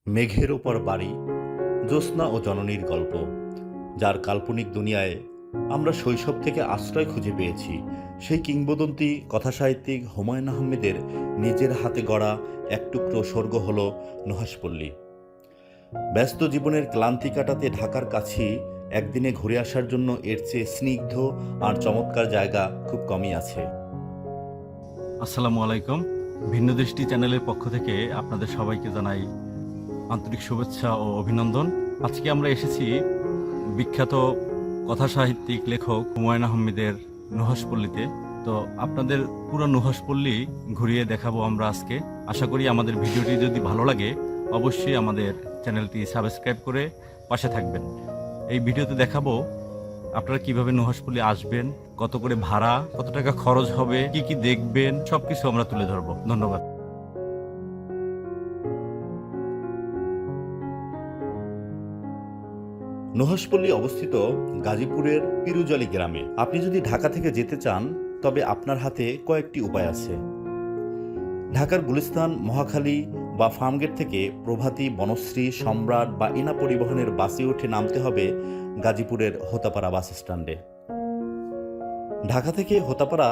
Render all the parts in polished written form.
মেঘের ওপর বাড়ি, জ্যোৎস্না ও জননীর গল্প, যার কাল্পনিক দুনিয়ায় আমরা শৈশব থেকে আশ্রয় খুঁজে পেয়েছি। সেই কিংবদন্তি কথাসাহিত্যিক হুমায়ূন আহমেদের নিজের হাতে গড়া এক টুকরো স্বর্গ হল নুহাশপল্লী। ব্যস্ত জীবনের ক্লান্তি কাটাতে ঢাকার কাছেই একদিনে ঘুরে আসার জন্য এর চেয়ে স্নিগ্ধ আর চমৎকার জায়গা খুব কমই আছে। আসসালামু আলাইকুম। ভিন্ন দৃষ্টি চ্যানেলের পক্ষ থেকে আপনাদের সবাইকে জানাই আন্তরিক শুভেচ্ছা ও অভিনন্দন। আজকে আমরা এসেছি বিখ্যাত কথাসাহিত্যিক লেখক হুমায়ূন আহমেদের নুহাশপল্লীতে। তো আপনাদের পুরো নুহাশপল্লী ঘুরিয়ে দেখাবো আমরা আজকে। আশা করি আমাদের ভিডিওটি যদি ভালো লাগে অবশ্যই আমাদের চ্যানেলটি সাবস্ক্রাইব করে পাশে থাকবেন। এই ভিডিওতে দেখাবো আপনারা কিভাবে নুহাশপল্লী আসবেন, কত করে ভাড়া, কত টাকা খরচ হবে, কি কি দেখবেন, সবকিছু আমরা তুলে ধরবো। ধন্যবাদ। নুহাশপল্লী অবস্থিত গাজীপুরের পিরুজালি গ্রামে। আপনি যদি ঢাকা থেকে যেতে চান তবে আপনার হাতে কয়েকটি উপায় আছে। ঢাকার গুলিস্তান, মহাখালী বা ফার্মগেট থেকে প্রভাতী, বনশ্রী, সম্রাট বা ইনা পরিবহনের বাসে উঠে নামতে হবে গাজীপুরের হোতাপাড়া বাস স্ট্যান্ডে। ঢাকা থেকে হোতাপাড়া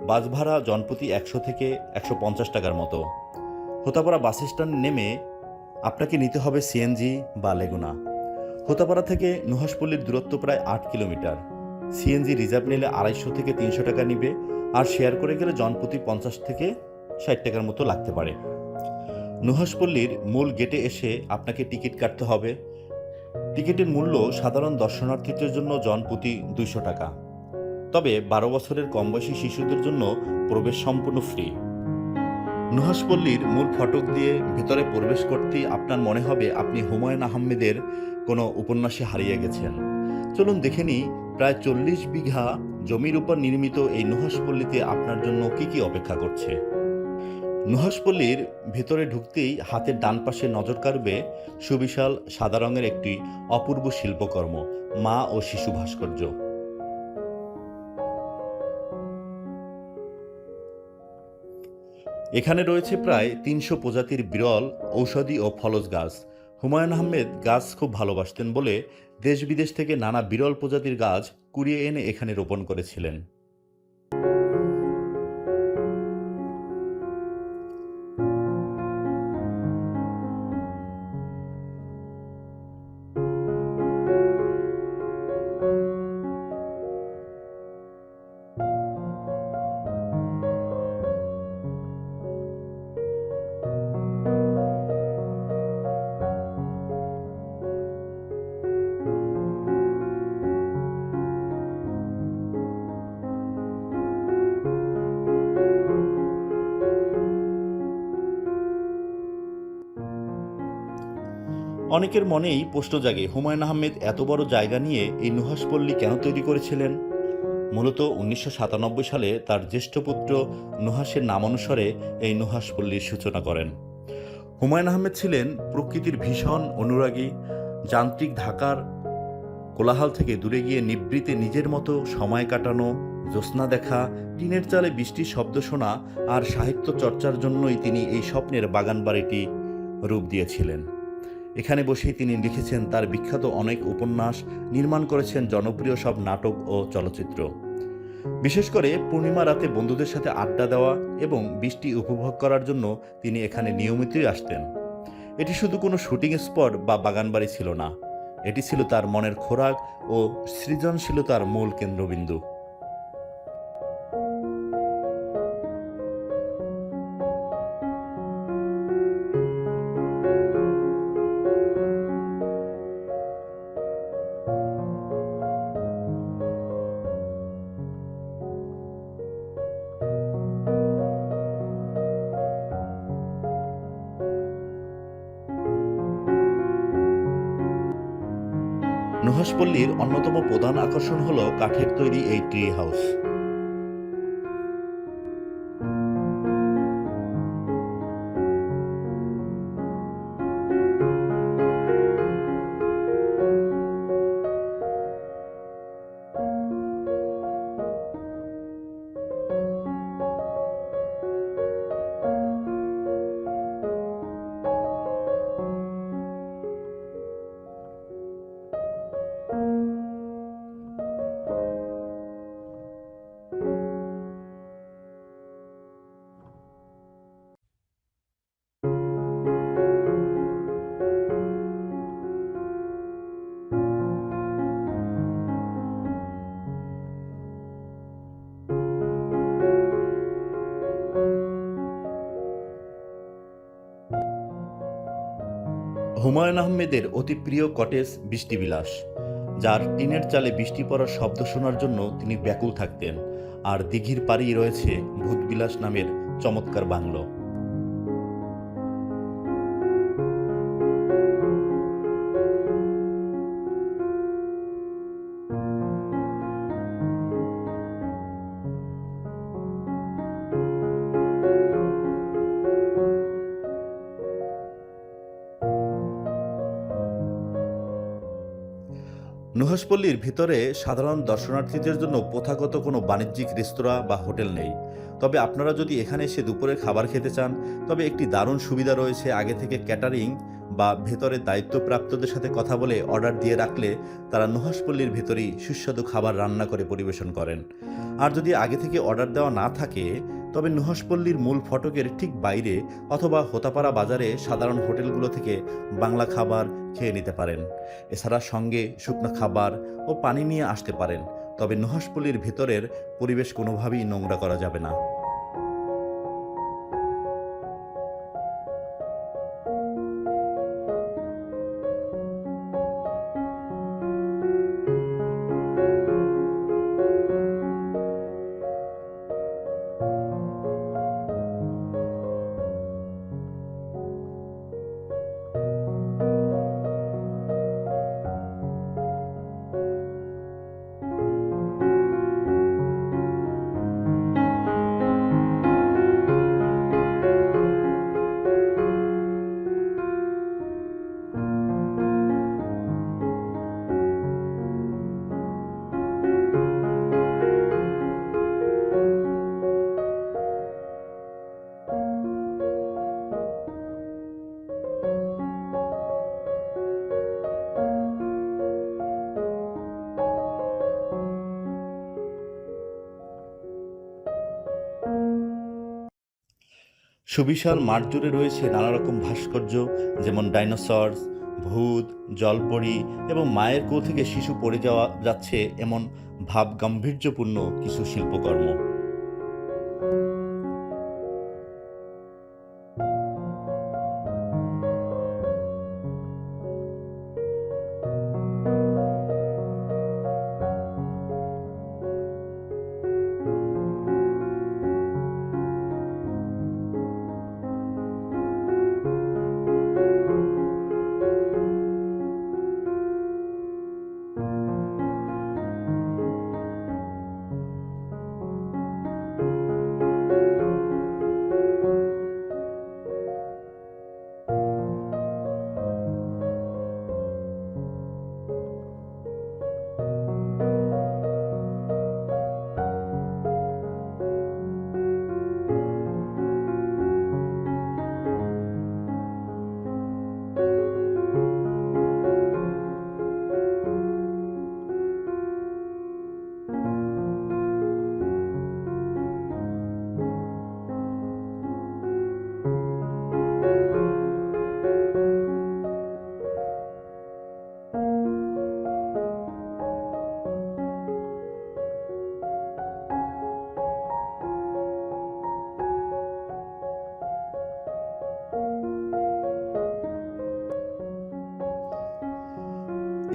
বাস ভাড়া জনপ্রতি 100 থেকে 150 টাকার মতো। হোতাপাড়া বাস স্ট্যান্ড নেমে আপনাকে নিতে হবে সিএনজি বা লেগুনা। হোতাপাড়া থেকে নুহাশপল্লীর দূরত্ব প্রায় 8 কিলোমিটার। সিএনজি রিজার্ভ নিলে 250 থেকে 300 টাকা নিবে, আর শেয়ার করে গেলে জনপ্রতি 50 থেকে 60 টাকার মতো লাগতে পারে। নুহাশপল্লীর মূল গেটে এসে আপনাকে টিকিট কাটতে হবে। টিকিটের মূল্য সাধারণ দর্শনার্থীদের জন্য জনপ্রতি 200 টাকা, তবে 12 বছরের কম বয়সী শিশুদের জন্য প্রবেশ সম্পূর্ণ ফ্রি। নুহাশপল্লীর মূল ফটক দিয়ে ভেতরে প্রবেশ করতেই আপনার মনে হবে আপনি হুমায়ূন আহমেদের কোনো উপন্যাসে হারিয়ে গেছেন। চলুন দেখে নিই প্রায় 40 বিঘা জমির উপর নির্মিত এই নুহাশপল্লীতে আপনার জন্য কি কি অপেক্ষা করছে। নুহাশপল্লীর ভেতরে ঢুকতেই হাতের ডান পাশে নজর কাড়বে সুবিশাল সাদা রঙের একটি অপূর্ব শিল্পকর্ম, মা ও শিশু ভাস্কর্য। এখানে রয়েছে প্রায় 300 প্রজাতির বিরল ঔষধি ও ফলজ গাছ। হুমায়ূন আহমেদ গাছ খুব ভালোবাসতেন বলে দেশ বিদেশ থেকে নানা বিরল প্রজাতির গাছ কুড়িয়ে এনে এখানে রোপণ করেছিলেন। অনেকের মনেই প্রশ্ন জাগে, হুমায়ূন আহমেদ এত বড় জায়গা নিয়ে এই নুহাশপল্লী কেন তৈরি করেছিলেন। মূলত 1997 সালে তার জ্যেষ্ঠ পুত্র নুহাশের নামানুসারে এই নুহাশপল্লীর সূচনা করেন। হুমায়ূন আহমেদ ছিলেন প্রকৃতির ভীষণ অনুরাগী। যান্ত্রিক ঢাকার কোলাহল থেকে দূরে গিয়ে নিভৃতে নিজের মতো সময় কাটানো, জ্যোৎস্না দেখা, টিনের চালে বৃষ্টির শব্দ শোনা আর সাহিত্য চর্চার জন্যই তিনি এই স্বপ্নের বাগান বাড়িটি রূপ দিয়েছিলেন। এখানে বসেই তিনি লিখেছেন তার বিখ্যাত অনেক উপন্যাস, নির্মাণ করেছেন জনপ্রিয় সব নাটক ও চলচ্চিত্র। বিশেষ করে পূর্ণিমা রাতে বন্ধুদের সাথে আড্ডা দেওয়া এবং বৃষ্টি উপভোগ করার জন্য তিনি এখানে নিয়মিতই আসতেন। এটি শুধু কোনো শুটিং স্পট বা বাগানবাড়ি ছিল না, এটি ছিল তার মনের খোরাক ও সৃজনশীলতার মূল কেন্দ্রবিন্দু। নুহাশপল্লীর অন্যতম প্রধান আকর্ষণ হল কাঠের তৈরি এই ট্রি হাউস। হুমায়ুন আহমেদের অতি প্রিয় কটেজ বৃষ্টিবিলাস, যার টিনের চালে বৃষ্টি পড়ার শব্দ শোনার জন্য তিনি ব্যাকুল থাকতেন। আর দিঘির পাড়েই রয়েছে ভূতবিলাস নামের চমৎকার বাংলো। নুহাশপল্লীর ভিতরে সাধারণ দর্শনার্থীদের জন্য প্রথাগত কোনো বাণিজ্যিক রেস্তোরাঁ বা হোটেল নেই। তবে আপনারা যদি এখানে এসে দুপুরে খাবার খেতে চান, তবে একটি দারুণ সুবিধা রয়েছে। আগে থেকে ক্যাটারিং বা ভেতরে দায়িত্বপ্রাপ্তদের সাথে কথা বলে অর্ডার দিয়ে রাখলে তারা নুহাশপল্লীর ভেতরেই সুস্বাদু খাবার রান্না করে পরিবেশন করেন। আর যদি আগে থেকে অর্ডার দেওয়া না থাকে, তবে নুহাশপল্লীর মূল ফটকের ঠিক বাইরে অথবা হোতাপাড়া বাজারে সাধারণ হোটেলগুলো থেকে বাংলা খাবার খেয়ে নিতে পারেন। এছাড়া সঙ্গে শুকনো খাবার ও পানি নিয়ে আসতে পারেন। তবে নুহাশপল্লীর ভেতরের পরিবেশ কোনোভাবেই নোংরা করা যাবে না। সুবিশাল মাঠ জুড়ে রয়েছে নানা রকম ভাস্কর্য, যেমন ডাইনোসরস, ভূত, জলপরি এবং মায়ের কোল থেকে শিশু পড়ে যাচ্ছে এমন ভাব গাম্ভীর্যপূর্ণ কিছু শিল্পকর্ম।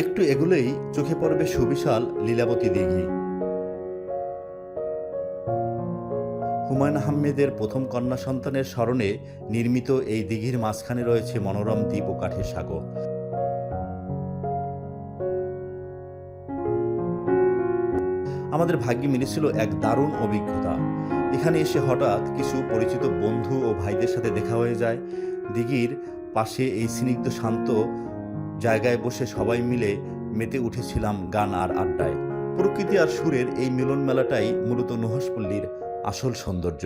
একটু এগুলেই চোখে পড়বে সুবিশাল লীলাবতী দিঘি। হুমায়ুন আহমেদের প্রথম কন্যা সন্তানের স্মরণে নির্মিত এই দিঘির মাঝখানে রয়েছে মনোরম দ্বীপ ও কাঠের সাগর। আমাদের ভাগ্যে মিলেছিল এক দারুণ অভিজ্ঞতা। এখানে এসে হঠাৎ কিছু পরিচিত বন্ধু ও ভাইদের সাথে দেখা হয়ে যায়। দিঘির পাশে এই স্নিগ্ধ শান্ত জায়গায় বসে সবাই মিলে মেতে উঠেছিলাম গান আর আড্ডায়। প্রকৃতি আর সুরের এই মিলন মেলাটাই মূলত নুহাশপল্লীর আসল সৌন্দর্য।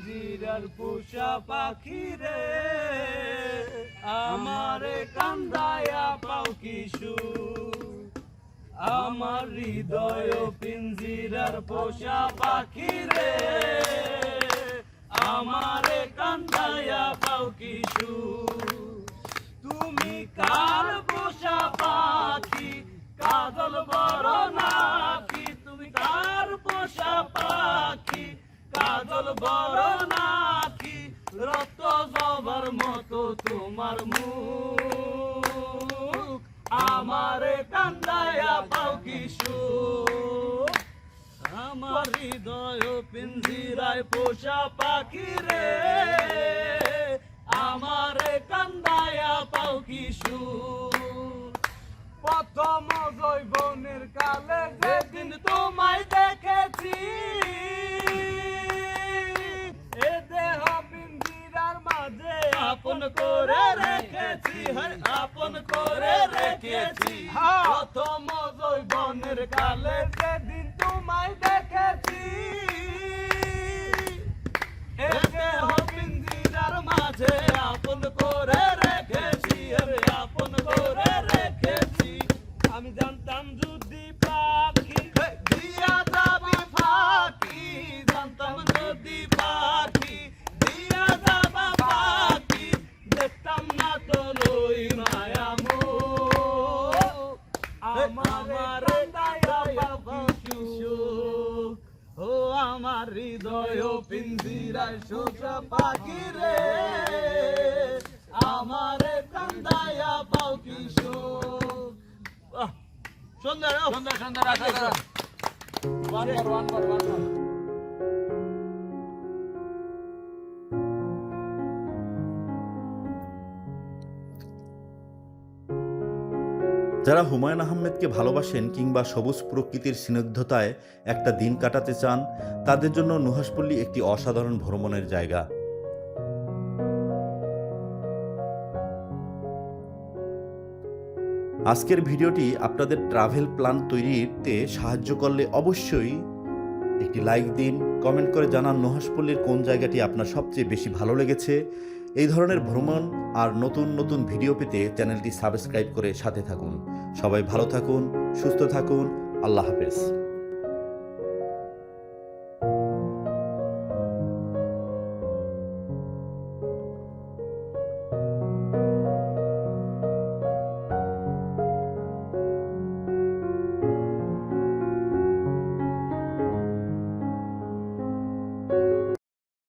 জিরার পোষা পাখি রে আমারে কান্দায়া পাও কিশু, আমার হৃদয় পিঞ্জিরার পোষা পাখি রে আমারে কান্দায়া পাও কিশু। কার পোষা পাখি কাজল বড় নাকি তুমি কার পোষা পাখি কাজল বড় নাকি রক্ত জবার মতো তোমার মুখ আমারে কান্দায়া পাও কি সুখ আমার হৃদয় পিঞ্জিরায় পোষা পাখি রে আমারে কান্দায়া পাও কি সুখ প্রথম জৈবনের কালে যেদিন তোমায় দেখেছি এ দেহ পিঞ্জিরার মাঝে আপন করে রেখেছি আপন করে রেখেছি প্রথম জৈবনের কালে যেদিন তোমায় দেখেছি এ দেহ পিঞ্জিরার মাঝে আপন করে রেখেছি আপন করে রেখেছি আমি জানতাম যদি পাখি দিয়া যাবি ফাঁকি জানতাম যদি পাখি দিয়া যাবা পাখি দেখতাম না তো লই মায়া মো আমার দয়া বাবু ও আমার হৃদয় পিঞ্জিরায় শোষা পাখি রে আমারে কান্দায়া পাও কি সুখ সুন্দর সুন্দর সুন্দর যারা হুমায়ুন আহমেদকে ভালোবাসেন কিংবা সবুজ প্রকৃতির স্নিগ্ধতায় একটা দিন কাটাতে চান, তাদের জন্য নুহাশপল্লী একটি অসাধারণ ভ্রমণের জায়গা। আজকের ভিডিওটি আপনাদের ট্রাভেল প্ল্যান তৈরিতে সাহায্য করলে অবশ্যই একটি লাইক দিন, কমেন্ট করে জানান নুহাশপল্লীর কোন জায়গাটি আপনার সবচেয়ে বেশি ভালো লেগেছে। এই ধরনের ভ্রমণ আর নতুন নতুন ভিডিও পেতে চ্যানেলটি সাবস্ক্রাইব করে সাথে থাকুন। সবাই ভালো থাকুন, সুস্থ থাকুন। আল্লাহ হাফেজ।